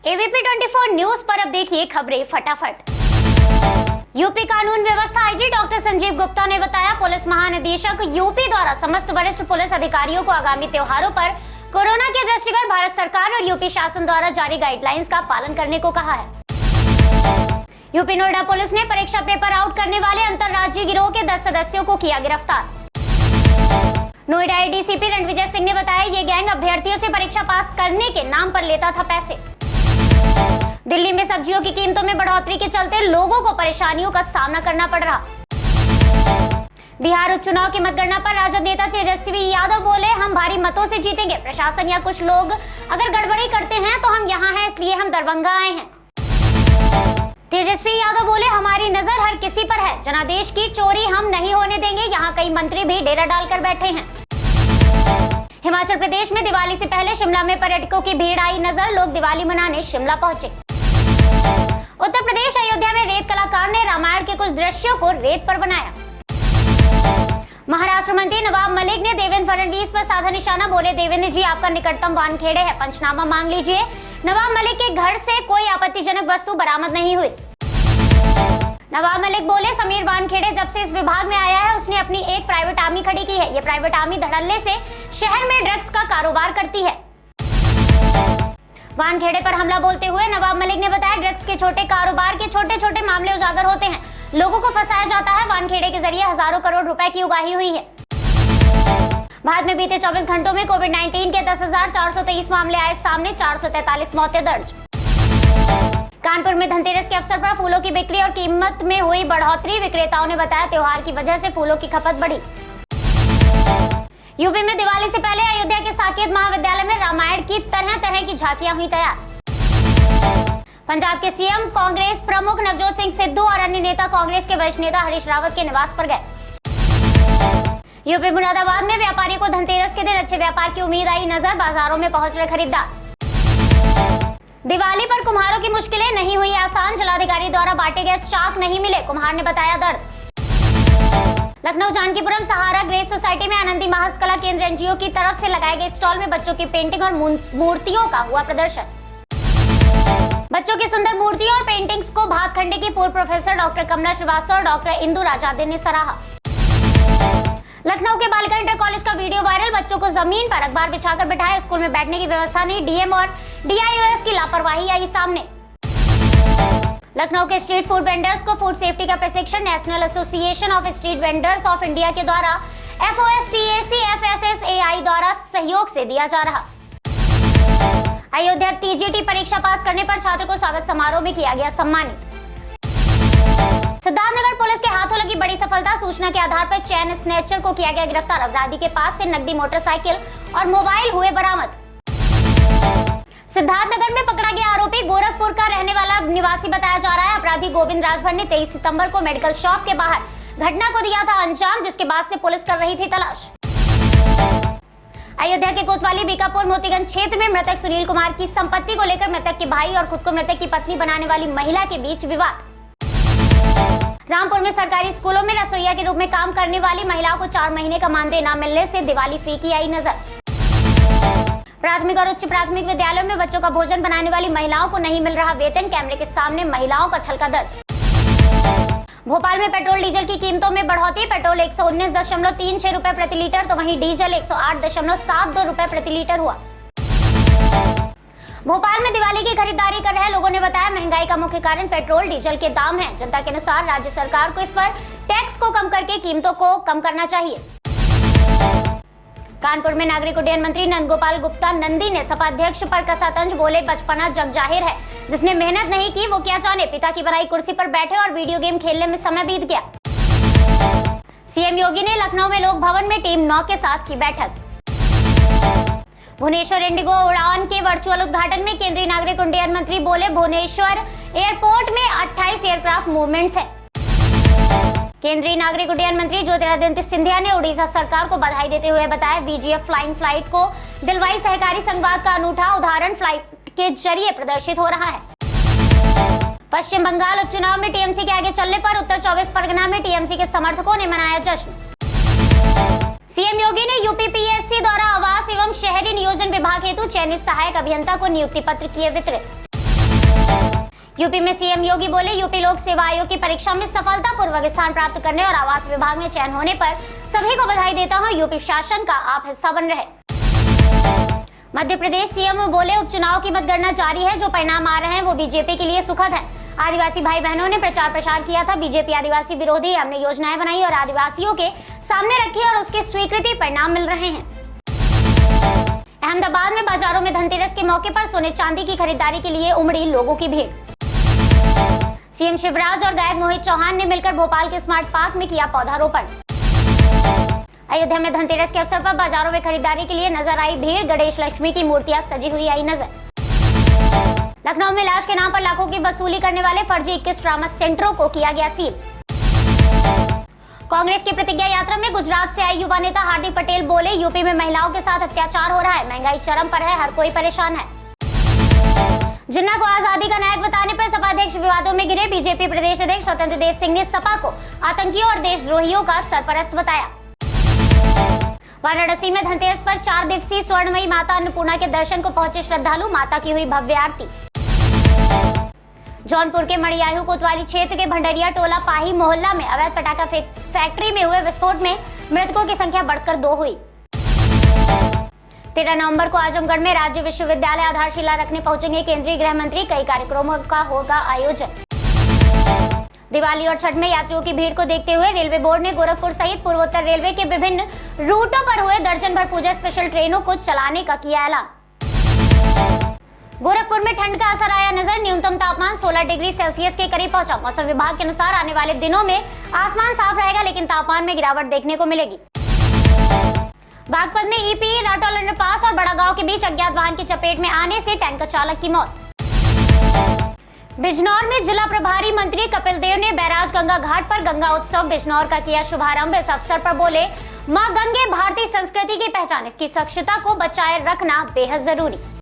ABP 24 news पर अब देखिए खबरें फटाफट। यूपी कानून व्यवस्था आईजी डॉक्टर संजीव गुप्ता ने बताया, पुलिस महानिदेशक यूपी द्वारा समस्त वरिष्ठ पुलिस अधिकारियों को आगामी त्योहारों पर कोरोना के दृष्टिगत भारत सरकार और यूपी शासन द्वारा जारी गाइडलाइंस का पालन करने को कहा है। यूपी नोएडा पुलिस ने परीक्षा पेपर आउट करने वाले अंतर्राज्यीय गिरोह के 10 सदस्यों को किया गिरफ्तार। नोएडा एडीसीपी रणविजय सिंह ने बताया, ये गैंग अभ्यर्थियों से परीक्षा पास करने के नाम पर लेता था पैसे। दिल्ली में सब्जियों की कीमतों में बढ़ोतरी के चलते लोगों को परेशानियों का सामना करना पड़ रहा। बिहार उपचुनाव की मतगणना पर राजद नेता तेजस्वी यादव बोले, हम भारी मतों से जीतेंगे। प्रशासन या कुछ लोग अगर गड़बड़ी करते हैं तो हम यहाँ हैं, इसलिए हम दरभंगा आए हैं। तेजस्वी यादव बोले, हमारी नजर हर किसी पर है, जनादेश की चोरी हम नहीं होने देंगे। यहाँ कई मंत्री भी डेरा डालकर बैठे हैं। हिमाचल प्रदेश में दिवाली से पहले शिमला में पर्यटकों की भीड़ आई नजर, लोग दिवाली मनाने शिमला पहुंचे। उत्तर प्रदेश अयोध्या में रेत कलाकार ने रामायण के कुछ दृश्यों को रेत पर बनाया। महाराष्ट्र मंत्री नवाब मलिक ने देवेंद्र फडणवीस पर साधा निशाना, बोले, देवेंद्र जी आपका निकटतम वानखेड़े है, पंचनामा मांग लीजिए। नवाब मलिक के घर से कोई आपत्तिजनक वस्तु बरामद नहीं हुई। नवाब मलिक बोले, समीर वानखेड़े जब से इस विभाग में आया है उसने अपनी एक प्राइवेट आर्मी खड़ी की है। ये प्राइवेट आर्मी धड़ल्ले से शहर में ड्रग्स का कारोबार करती है। वानखेड़े पर हमला बोलते हुए नवाब मलिक ने बताया, ड्रग्स के छोटे कारोबार के छोटे छोटे मामले उजागर होते हैं, लोगों को फंसाया जाता है। वानखेड़े के जरिए हजारों करोड़ रुपए की उगाही हुई है। भारत में बीते 24 घंटों में कोविड-19 के 10,423 मामले आए सामने, 443 मौतें दर्ज। कानपुर में धनतेरस के अवसर पर फूलों की बिक्री और कीमत में हुई बढ़ोतरी, विक्रेताओं ने बताया, त्योहार की वजह से फूलों की खपत बढ़ी। यूपी में दिवाली से पहले अयोध्या के साकेत महाविद्यालय में रामायण की तरह तरह की झांकियां हुई तैयार। पंजाब के सीएम कांग्रेस प्रमुख नवजोत सिंह सिद्धू और अन्य नेता कांग्रेस के वरिष्ठ नेता हरीश रावत के निवास पर गए। यूपी मुरादाबाद में व्यापारियों को धनतेरस के दिन अच्छे व्यापार की उम्मीद आई नजर, बाजारों में पहुंच रहे खरीदार। दिवाली पर कुम्हारों की मुश्किलें नहीं हुई आसान, जिलाधिकारी द्वारा बांटे गए चाक नहीं मिले, कुम्हार ने बताया दर्द। लखनऊ जानकीपुरम सहारा ग्रेस सोसाइटी में आनंदी महाकला केंद्र एनजीओ की तरफ से लगाए गए स्टॉल में बच्चों की पेंटिंग और मूर्तियों का हुआ प्रदर्शन। बच्चों की सुंदर मूर्तियों और पेंटिंग्स को भातखंडे की पूर्व प्रोफेसर डॉक्टर कमला श्रीवास्तव और डॉक्टर इंदु राजादे ने सराहा। लखनऊ के बालिका इंटर कॉलेज का वीडियो वायरल, बच्चों को जमीन पर अखबार बिछाकर बिठाया, स्कूल में बैठने की व्यवस्था नहीं, डीएम और डीआईओएस की लापरवाही आई सामने। लखनऊ के स्ट्रीट फूड वेंडर्स को फूड सेफ्टी का प्रशिक्षण national association of street vendors of India के द्वारा FOSTAC FSSAI द्वारा सहयोग से दिया जा रहा। अयोध्या TGT परीक्षा पास करने पर छात्र को स्वागत समारोह में किया गया सम्मानित। सिद्धार्थनगर पुलिस के हाथों लगी बड़ी सफलता, सूचना के आधार पर चैन स्नैचर को किया गया गिरफ्तार, अपराधी के पास से नकदी मोटरसाइकिल और मोबाइल हुए बरामद। सिद्धार्थनगर में पकड़ा गया आरोपी गोरखपुर का रहने वाला निवासी बताया जा रहा है। अपराधी गोविंद राजभर ने 23 सितंबर को मेडिकल शॉप के बाहर घटना को दिया था अंजाम, जिसके बाद से पुलिस कर रही थी तलाश। अयोध्या के कोतवाली बीकापुर मोतीगंज क्षेत्र में मृतक सुनील कुमार की संपत्ति को लेकर मृतक के भाई और खुद को मृतक की पत्नी बनाने वाली महिला के बीच विवाद। रामपुर में सरकारी स्कूलों में रसोइया के रूप में काम करने वाली महिलाओं को 4 महीने का मानदेय न मिलने से दिवाली फी की आई नजर। प्राथमिक और उच्च प्राथमिक विद्यालयों में बच्चों का भोजन बनाने वाली महिलाओं को नहीं मिल रहा वेतन, कैमरे के सामने महिलाओं का छलका दर्द। भोपाल में पेट्रोल डीजल की कीमतों में बढ़ोतरी, पेट्रोल 119.36 रुपए प्रति लीटर तो वहीं डीजल 108.72 रुपए प्रति लीटर हुआ। भोपाल में दिवाली की खरीदारी कर रहे लोगों ने बताया, महंगाई का मुख्य कारण पेट्रोल डीजल के दाम है। जनता के अनुसार राज्य सरकार को इस पर टैक्स को कम करके कीमतों को कम करना चाहिए। कानपुर में नागरिक उड्डयन मंत्री नंदगोपाल गुप्ता नंदी ने सपा अध्यक्ष पर कसा तंज, बोले, बचपना जग जाहिर है, जिसने मेहनत नहीं की वो क्या जाने, पिता की बनाई कुर्सी पर बैठे और वीडियो गेम खेलने में समय बीत गया। सीएम योगी ने लखनऊ में लोक भवन में टीम 9 के साथ की बैठक। भुवनेश्वर इंडिगो उड़ान के वर्चुअल उद्घाटन में केंद्रीय नागरिक उड्डयन मंत्री बोले, भुवनेश्वर एयरपोर्ट में 28 एयरक्राफ्ट मूवमेंट्स हैं। केंद्रीय नागरिक उड्डयन मंत्री ज्योतिरादित्य सिंधिया ने उड़ीसा सरकार को बधाई देते हुए बताया, VGF फ्लाइंग फ्लाइट को दिलवाई सहकारी संघवाद का अनूठा उदाहरण फ्लाइट के जरिए प्रदर्शित हो रहा है। पश्चिम बंगाल उपचुनाव में टीएमसी के आगे चलने पर उत्तर 24 परगना में टीएमसी के समर्थकों ने मनाया जश्न। सीएम योगी ने यूपीपीएससी द्वारा आवास एवं शहरी नियोजन विभाग हेतु चयनित सहायक अभियंता को नियुक्ति पत्र किए वितरित। यूपी में सीएम योगी बोले, यूपी लोक सेवा आयोग की परीक्षा में सफलतापूर्वक स्थान प्राप्त करने और आवास विभाग में चयन होने पर सभी को बधाई देता हूं। यूपी शासन का आप हिस्सा बन रहे। मध्य प्रदेश सीएम बोले, उपचुनाव की मतगणना जारी है, जो परिणाम आ रहे हैं वो बीजेपी के लिए सुखद है। आदिवासी भाई बहनों ने प्रचार प्रसार किया था। बीजेपी आदिवासी विरोधी हमने योजनाएं बनाई और आदिवासियों के सामने रखी और उसके स्वीकृति परिणाम मिल रहे हैं। अहमदाबाद में बाजारों में धनतेरस के मौके पर सोने चांदी की खरीदारी के लिए उमड़ी लोगों की भीड़। सीएम शिवराज और गायक मोहित चौहान ने मिलकर भोपाल के स्मार्ट पार्क में किया पौधारोपण। अयोध्या में धनतेरस के अवसर पर बाजारों में खरीदारी के लिए नजर आई भीड़। गणेश लक्ष्मी की मूर्तियां सजी हुई आई नजर। लखनऊ में इलाज के नाम पर लाखों की वसूली करने वाले फर्जी 21 ट्रामा सेंटरों को किया गया सील। कांग्रेस की प्रतिज्ञा यात्रा में गुजरात से आए युवा नेता हार्दिक पटेल बोले, यूपी में महिलाओं के साथ अत्याचार हो रहा है, महंगाई चरम पर है, हर कोई परेशान है। जिन्ना को आजादी का नायक बताने पर सपा अध्यक्ष विवादों में गिरे। बीजेपी प्रदेश अध्यक्ष स्वतंत्र देव सिंह ने सपा को आतंकियों और देशद्रोहियों का सरपरस्त बताया। वाराणसी में धनतेरस पर 4 दिवसीय स्वर्णमयी माता अन्नपूर्णा के दर्शन को पहुंचे श्रद्धालु, माता की हुई भव्य आरती। जौनपुर के मड़ियाहू कोतवाली क्षेत्र के भंडरिया टोला पाही मोहल्ला में अवैध पटाखा फैक्ट्री में हुए विस्फोट में मृतकों की संख्या बढ़कर 2 हुई। 13 नवंबर को आजमगढ़ में राज्य विश्वविद्यालय आधारशिला रखने पहुंचेंगे केंद्रीय गृह मंत्री। कई कार्यक्रमों का होगा आयोजन। दिवाली और छठ में यात्रियों की भीड़ को देखते हुए रेलवे बोर्ड ने गोरखपुर सहित पूर्वोत्तर रेलवे के विभिन्न रूटों पर हुए दर्जन भर पूजा स्पेशल ट्रेनों को चलाने का किया ऐलान। गोरखपुर में ठंड का असर आया नजर। न्यूनतम तापमान 16 डिग्री सेल्सियस के करीब पहुंचा। मौसम विभाग के अनुसार आने वाले दिनों में आसमान साफ रहेगा, लेकिन तापमान में गिरावट देखने को मिलेगी। बागपत में ईपी राटोल अंडरपास और बड़ा गांव के बीच अज्ञात वाहन की चपेट में आने से टैंकर चालक की मौत। बिजनौर में जिला प्रभारी मंत्री कपिल देव ने बैराज गंगा घाट पर गंगा उत्सव बिजनौर का किया शुभारंभ। इस अवसर पर बोले, मां गंगे भारतीय संस्कृति की पहचान, इसकी स्वच्छता को बचाए रखना बेहद जरूरी।